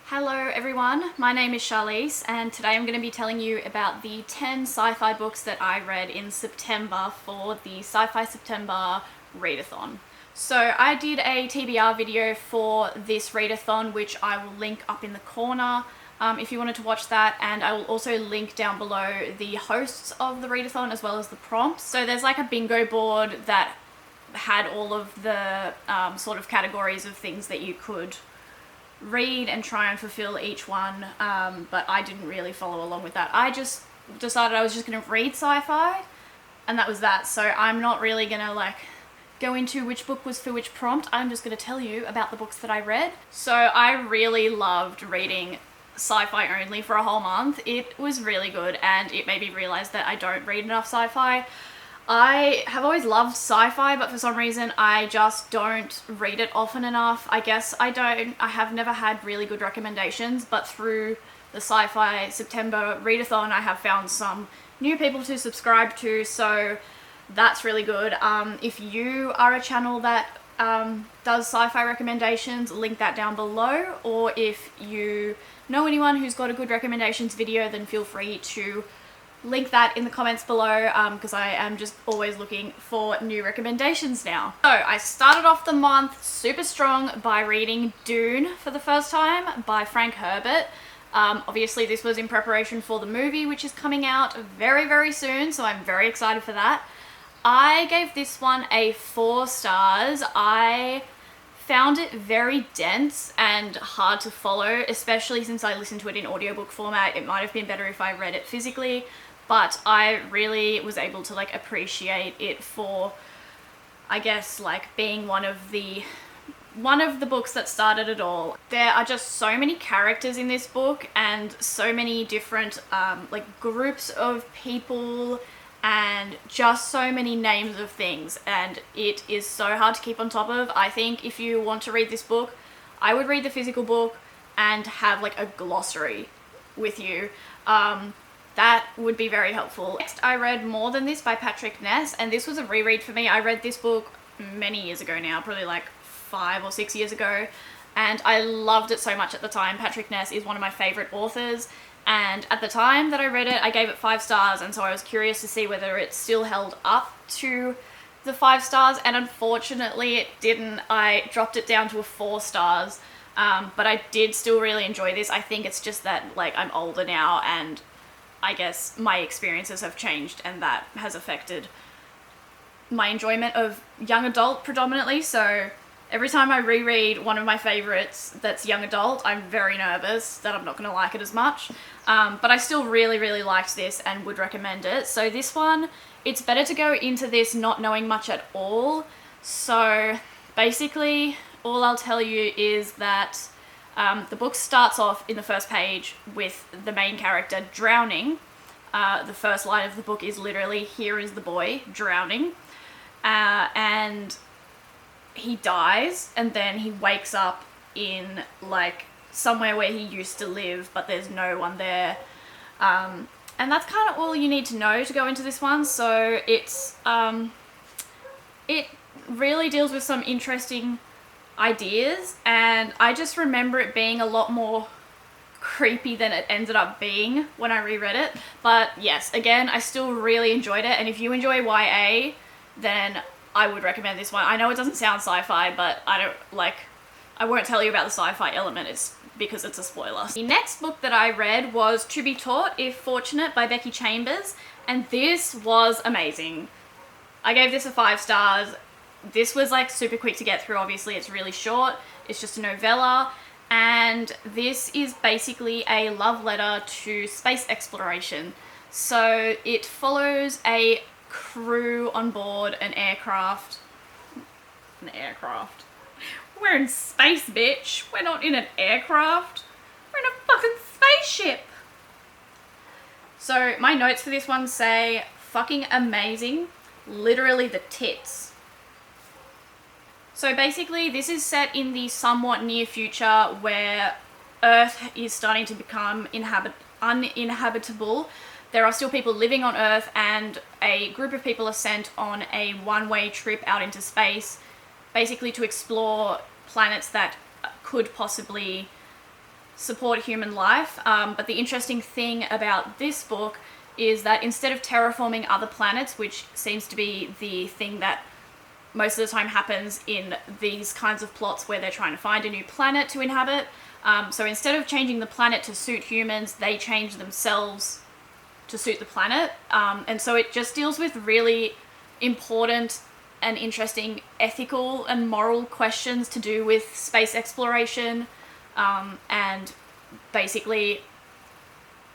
Hello everyone, my name is Charlize and today I'm going to be telling you about the 10 sci-fi books that I read in September for the Sci-Fi September readathon. So I did a TBR video for this readathon which I will link up in the corner if you wanted to watch that, and I will also link down below the hosts of the readathon as well as the prompts. So there's like a bingo board that had all of the sort of categories of things that you could read and try and fulfill each one, but I didn't really follow along with that. I just decided I was just going to read sci-fi and that was that. So I'm not really going to like go into which book was for which prompt. I'm just going to tell you about the books that I read. So I really loved reading sci-fi only for a whole month. It was really good and it made me realize that I don't read enough sci-fi. I have always loved sci-fi, but for some reason I just don't read it often enough. I guess I have never had really good recommendations, but through the Sci-Fi September readathon I have found some new people to subscribe to, so that's really good. If you are a channel that does sci-fi recommendations, link that down below, or if you know anyone who's got a good recommendations video, then feel free to link that in the comments below, because I am just always looking for new recommendations now. So I started off the month super strong by reading Dune for the first time by Frank Herbert. Obviously this was in preparation for the movie, which is coming out very, very soon, so I'm very excited for that. I gave this one a 4 stars. I found it very dense and hard to follow, especially since I listened to it in audiobook format. It might have been better if I read it physically, but I really was able to like appreciate it for, I guess, like being one of the books that started it all. There are just so many characters in this book and so many different like groups of people and just so many names of things, and it is so hard to keep on top of. I think if you want to read this book, I would read the physical book and have like a glossary with you. That would be very helpful. Next, I read More Than This by Patrick Ness, and this was a reread for me. I read this book many years ago now, probably like 5 or 6 years ago, and I loved it so much at the time. Patrick Ness is one of my favorite authors, and at the time that I read it, I gave it 5 stars, and so I was curious to see whether it still held up to the 5 stars, and unfortunately it didn't. I dropped it down to a 4 stars, but I did still really enjoy this. I think it's just that like I'm older now, and I guess my experiences have changed, and that has affected my enjoyment of young adult predominantly. So every time I reread one of my favorites that's young adult, I'm very nervous that I'm not going to like it as much. But I still really, really liked this and would recommend it. So this one, it's better to go into this not knowing much at all. So basically, all I'll tell you is that the book starts off in the first page with the main character drowning. The first line of the book is literally, "Here is the boy drowning." And he dies, and then he wakes up in like somewhere where he used to live, but there's no one there. And that's kind of all you need to know to go into this one. So it's it really deals with some interesting ideas, and I just remember it being a lot more creepy than it ended up being when I reread it. But yes, again, I still really enjoyed it, and if you enjoy YA, then I would recommend this one. I know it doesn't sound sci-fi, but I won't tell you about the sci-fi element, it's because it's a spoiler. The next book that I read was To Be Taught If Fortunate by Becky Chambers, and this was amazing. I gave this a 5 stars. This was like super quick to get through. Obviously it's really short, it's just a novella, and this is basically a love letter to space exploration. So it follows a crew on board an aircraft. We're in space, bitch. We're not in an aircraft. We're in a fucking spaceship. So my notes for this one say fucking amazing. Literally the tits. So basically this is set in the somewhat near future where Earth is starting to become uninhabitable. There are still people living on Earth, and a group of people are sent on a one-way trip out into space, basically to explore planets that could possibly support human life. But the interesting thing about this book is that instead of terraforming other planets, which seems to be the thing that most of the time happens in these kinds of plots where they're trying to find a new planet to inhabit, so instead of changing the planet to suit humans, they change themselves to suit the planet. And so it just deals with really important and interesting ethical and moral questions to do with space exploration, and basically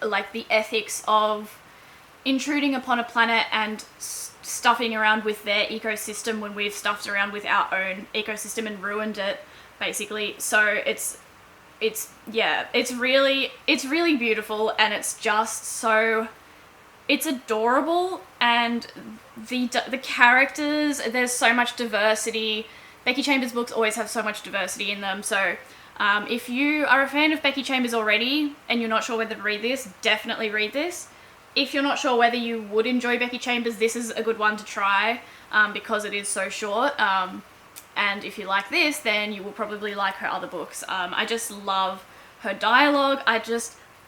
like the ethics of intruding upon a planet and stuffing around with their ecosystem when we've stuffed around with our own ecosystem and ruined it, basically. So it's really beautiful, and it's just so, it's adorable, and the characters, there's so much diversity. Becky Chambers books always have so much diversity in them, so if you are a fan of Becky Chambers already and you're not sure whether to read this, definitely read this. If you're not sure whether you would enjoy Becky Chambers, this is a good one to try, because it is so short. And if you like this, then you will probably like her other books. I just love her dialogue.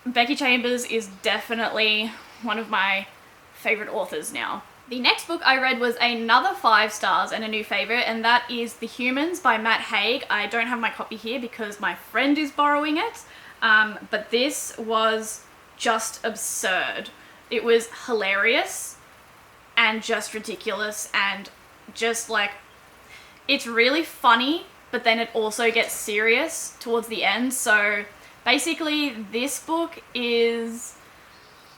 Becky Chambers is definitely one of my favorite authors now. The next book I read was another 5 stars and a new favorite, and that is The Humans by Matt Haig. I don't have my copy here because my friend is borrowing it, but this was just absurd. It was hilarious and just ridiculous, and just like, it's really funny, but then it also gets serious towards the end. So basically this book is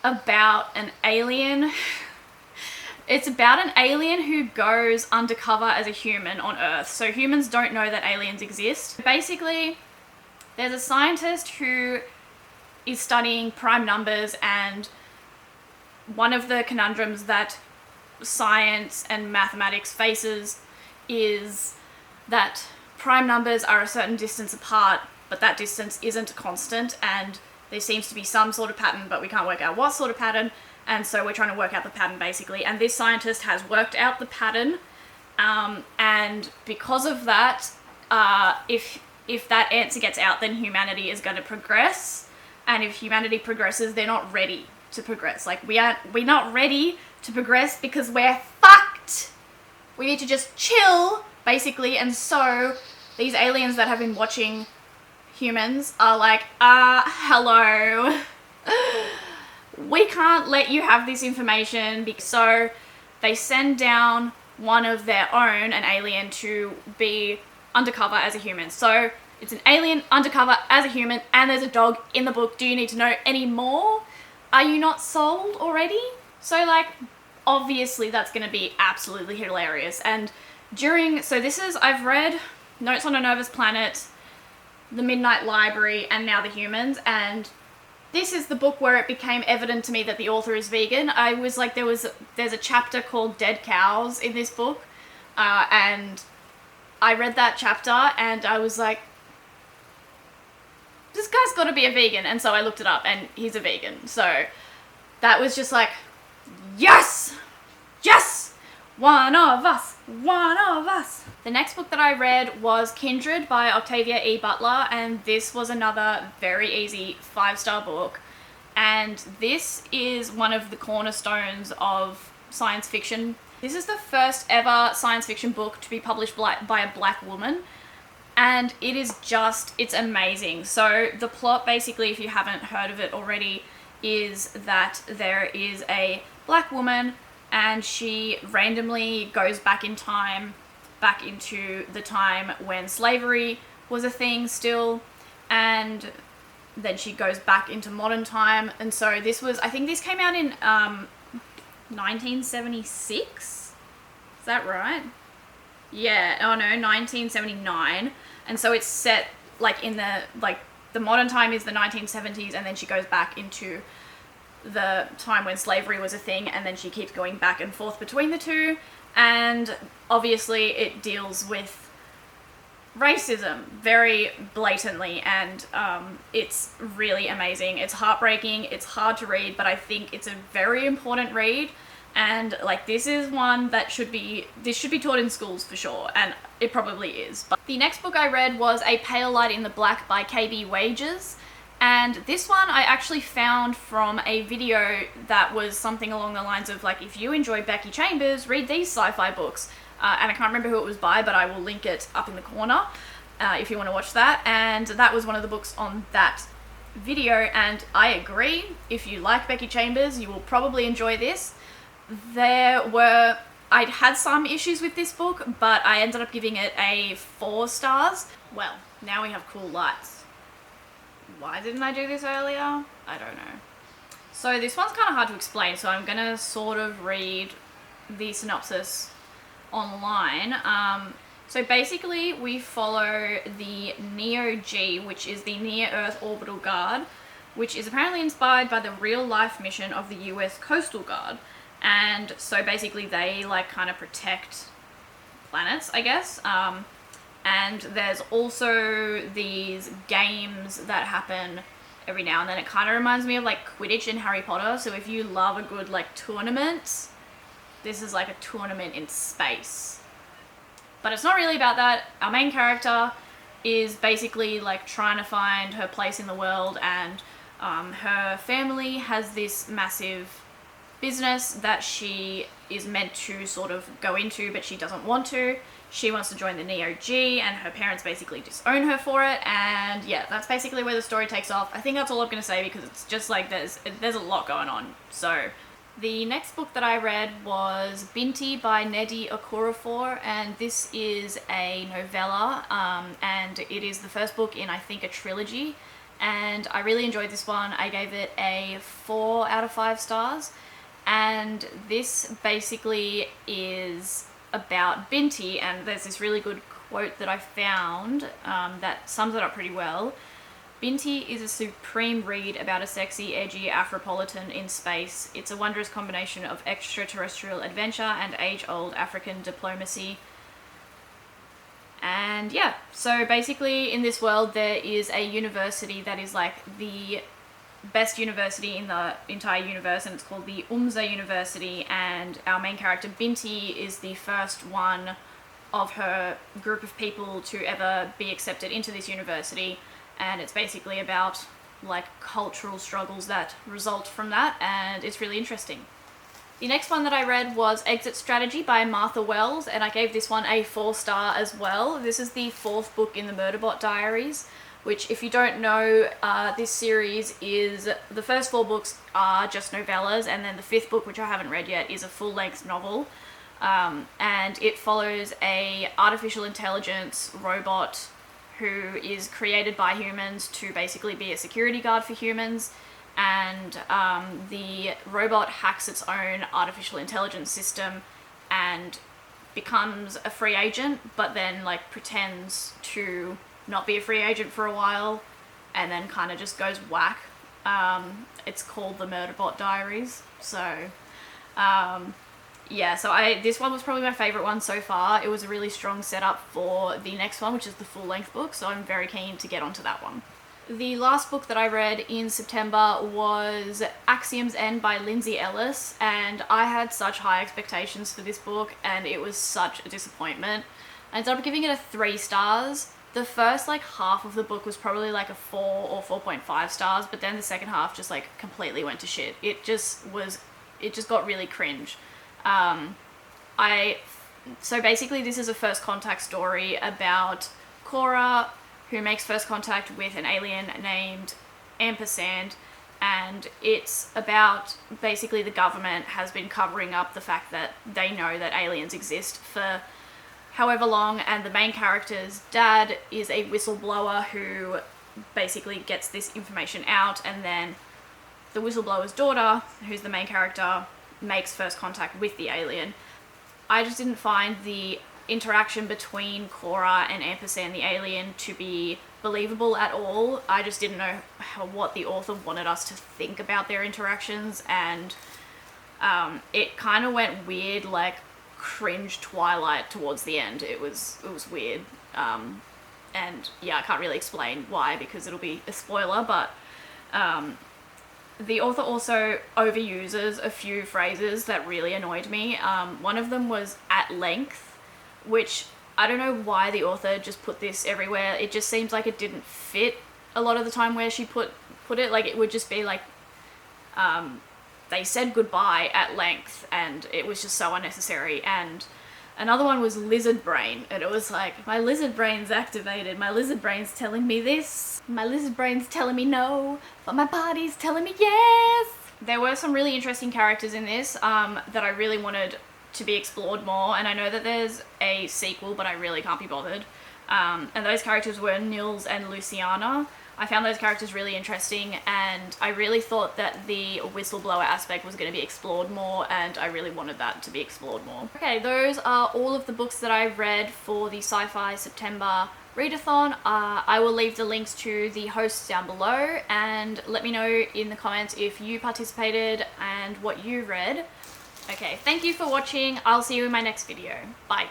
about an alien. It's about an alien who goes undercover as a human on Earth. So humans don't know that aliens exist. Basically, there's a scientist who is studying prime numbers, and one of the conundrums that science and mathematics faces is that prime numbers are a certain distance apart, but that distance isn't constant, and there seems to be some sort of pattern, but we can't work out what sort of pattern, and so we're trying to work out the pattern, basically. And this scientist has worked out the pattern, and because of that, if that answer gets out, then humanity is going to progress, and if humanity progresses, they're not ready to progress. Like, we're not ready to progress because we're fucked. We need to just chill, basically. And so these aliens that have been watching humans are like, hello, we can't let you have this information. So they send down one of their own, an alien, to be undercover as a human. So it's an alien undercover as a human, and there's a dog in the book. Do you need to know any more? Are you not sold already? So like, obviously that's going to be absolutely hilarious. And I've read Notes on a Nervous Planet, The Midnight Library, and now The Humans, and this is the book where it became evident to me that the author is vegan. I was like, there's a chapter called Dead Cows in this book, and I read that chapter and I was like, this guy's got to be a vegan. And so I looked it up, and he's a vegan. So that was just like, yes, yes, one of us, one of us. The next book that I read was Kindred by Octavia E. Butler, and this was another very easy 5-star book. And this is one of the cornerstones of science fiction. This is the first ever science fiction book to be published by a black woman. And it is it's amazing. So the plot, basically, if you haven't heard of it already, is that there is a black woman, and she randomly goes back in time, back into the time when slavery was a thing still, and then she goes back into modern time. And so I think this came out in 1976? Is that right? Yeah, 1979. And so it's set like in the modern time is the 1970s, and then she goes back into the time when slavery was a thing, and then she keeps going back and forth between the two. And obviously it deals with racism very blatantly, and it's really amazing. It's heartbreaking, it's hard to read, but I think it's a very important read. And like, this is one that should be taught in schools for sure, and it probably is. But the next book I read was A Pale Light in the Black by KB Wages, And this one I actually found from a video that was something along the lines of like, if you enjoy Becky Chambers, read these sci-fi books. And I can't remember who it was by, but I will link it up in the corner if you want to watch that. And that was one of the books on that video, and I agree. If you like Becky Chambers, you will probably enjoy this. I'd had some issues with this book, but I ended up giving it a 4 stars. Well, now we have cool lights. Why didn't I do this earlier? I don't know. So this one's kind of hard to explain, so I'm gonna sort of read the synopsis online. So basically we follow the Neo-G, which is the Near-Earth Orbital Guard, which is apparently inspired by the real-life mission of the US Coastal Guard. And so basically they like kind of protect planets, I guess. And there's also these games that happen every now and then. It kind of reminds me of like Quidditch in Harry Potter. So if you love a good like tournament, this is like a tournament in space. But it's not really about that. Our main character is basically like trying to find her place in the world, and her family has this massive business that she is meant to sort of go into, but she doesn't want to. She wants to join the Neo-G, and her parents basically disown her for it. And yeah, that's basically where the story takes off. I think that's all I'm going to say, because it's just like there's a lot going on. So the next book that I read was Binti by Nnedi Okorafor, and this is a novella, and it is the first book in, I think, a trilogy, and I really enjoyed this one. I gave it a 4 out of 5 stars, and this basically is about Binti, and there's this really good quote that I found that sums it up pretty well. Binti is a supreme read about a sexy, edgy Afropolitan in space. It's a wondrous combination of extraterrestrial adventure and age-old African diplomacy. And yeah, so basically in this world there is a university that is like the best university in the entire universe, and it's called the Umza University, and our main character Binti is the first one of her group of people to ever be accepted into this university. And it's basically about like cultural struggles that result from that, and it's really interesting. The next one that I read was Exit Strategy by Martha Wells, and I gave this one a 4 star as well. This is the 4th book in the Murderbot Diaries, which, if you don't know, this series is, the first 4 books are just novellas, and then the 5th book, which I haven't read yet, is a full-length novel. And it follows a artificial intelligence robot who is created by humans to basically be a security guard for humans, and the robot hacks its own artificial intelligence system and becomes a free agent, but then like pretends to not be a free agent for a while, and then kind of just goes whack. It's called the Murderbot Diaries. So yeah, so this one was probably my favourite one so far. It was a really strong setup for the next one, which is the full-length book, so I'm very keen to get onto that one. The last book that I read in September was Axiom's End by Lindsay Ellis, and I had such high expectations for this book, and it was such a disappointment. I ended up giving it a 3 stars. The first like half of the book was probably like a 4 or 4.5 stars, but then the second half just like completely went to shit. It just got really cringe. So basically this is a first contact story about Cora, who makes first contact with an alien named Ampersand, and it's about basically the government has been covering up the fact that they know that aliens exist for however long, and the main character's dad is a whistleblower who basically gets this information out, and then the whistleblower's daughter, who's the main character, makes first contact with the alien. I just didn't find the interaction between Cora and Ampersand the alien to be believable at all. I just didn't know what the author wanted us to think about their interactions, and it kind of went weird, like cringe Twilight towards the end. It was weird, and yeah, I can't really explain why because it'll be a spoiler, but the author also overuses a few phrases that really annoyed me. One of them was "at length," which I don't know why the author just put this everywhere. It just seems like it didn't fit a lot of the time where she put put it. Like, it would just be like, they said goodbye at length, and it was just so unnecessary. And another one was lizard brain, and it was like, my lizard brain's activated, my lizard brain's telling me this, my lizard brain's telling me no, but my body's telling me yes. There were some really interesting characters in this that I really wanted to be explored more, and I know that there's a sequel, but I really can't be bothered. And those characters were Nils and Luciana. I found those characters really interesting, and I really thought that the whistleblower aspect was going to be explored more, and I really wanted that to be explored more. Okay, those are all of the books that I read for the Sci-Fi September readathon. I will leave the links to the hosts down below, and let me know in the comments if you participated and what you read. Okay, thank you for watching. I'll see you in my next video. Bye.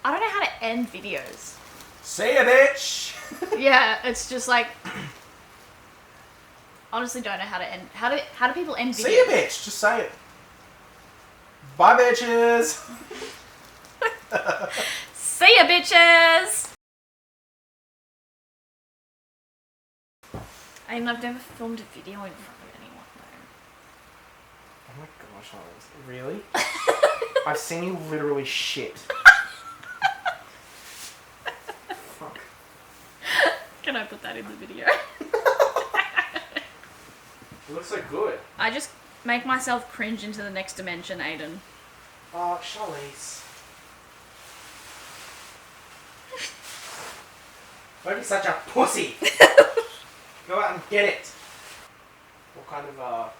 I don't know how to end videos. See ya, bitch! Yeah, it's just like, honestly don't know how to end. How do people end videos? See ya, bitch! Just say it. Bye, bitches! See ya, bitches! I've never filmed a video in front of anyone though. Oh my gosh, Charlize. Really? I've seen you literally shit. Fuck. Can I put that in the video? It looks so good. I just make myself cringe into the next dimension, Aiden. Oh, Charlize. Don't be such a pussy! Go out and get it! What kind of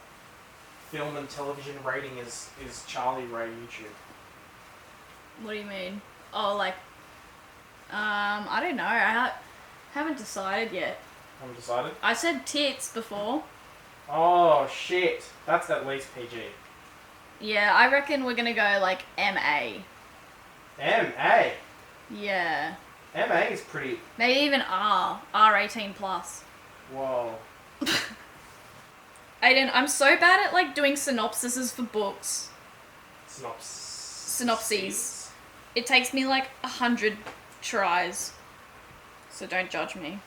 film and television rating is Charlie rating YouTube? What do you mean? Oh, like, I don't know. I haven't decided yet. Haven't decided? I said tits before. Oh shit. That's at least PG. Yeah, I reckon we're gonna go like MA. MA? Yeah. MA is pretty... Maybe even R18 plus. Whoa. Aiden, I'm so bad at like doing synopsises for books. Synopses. It takes me like 100 tries. So don't judge me.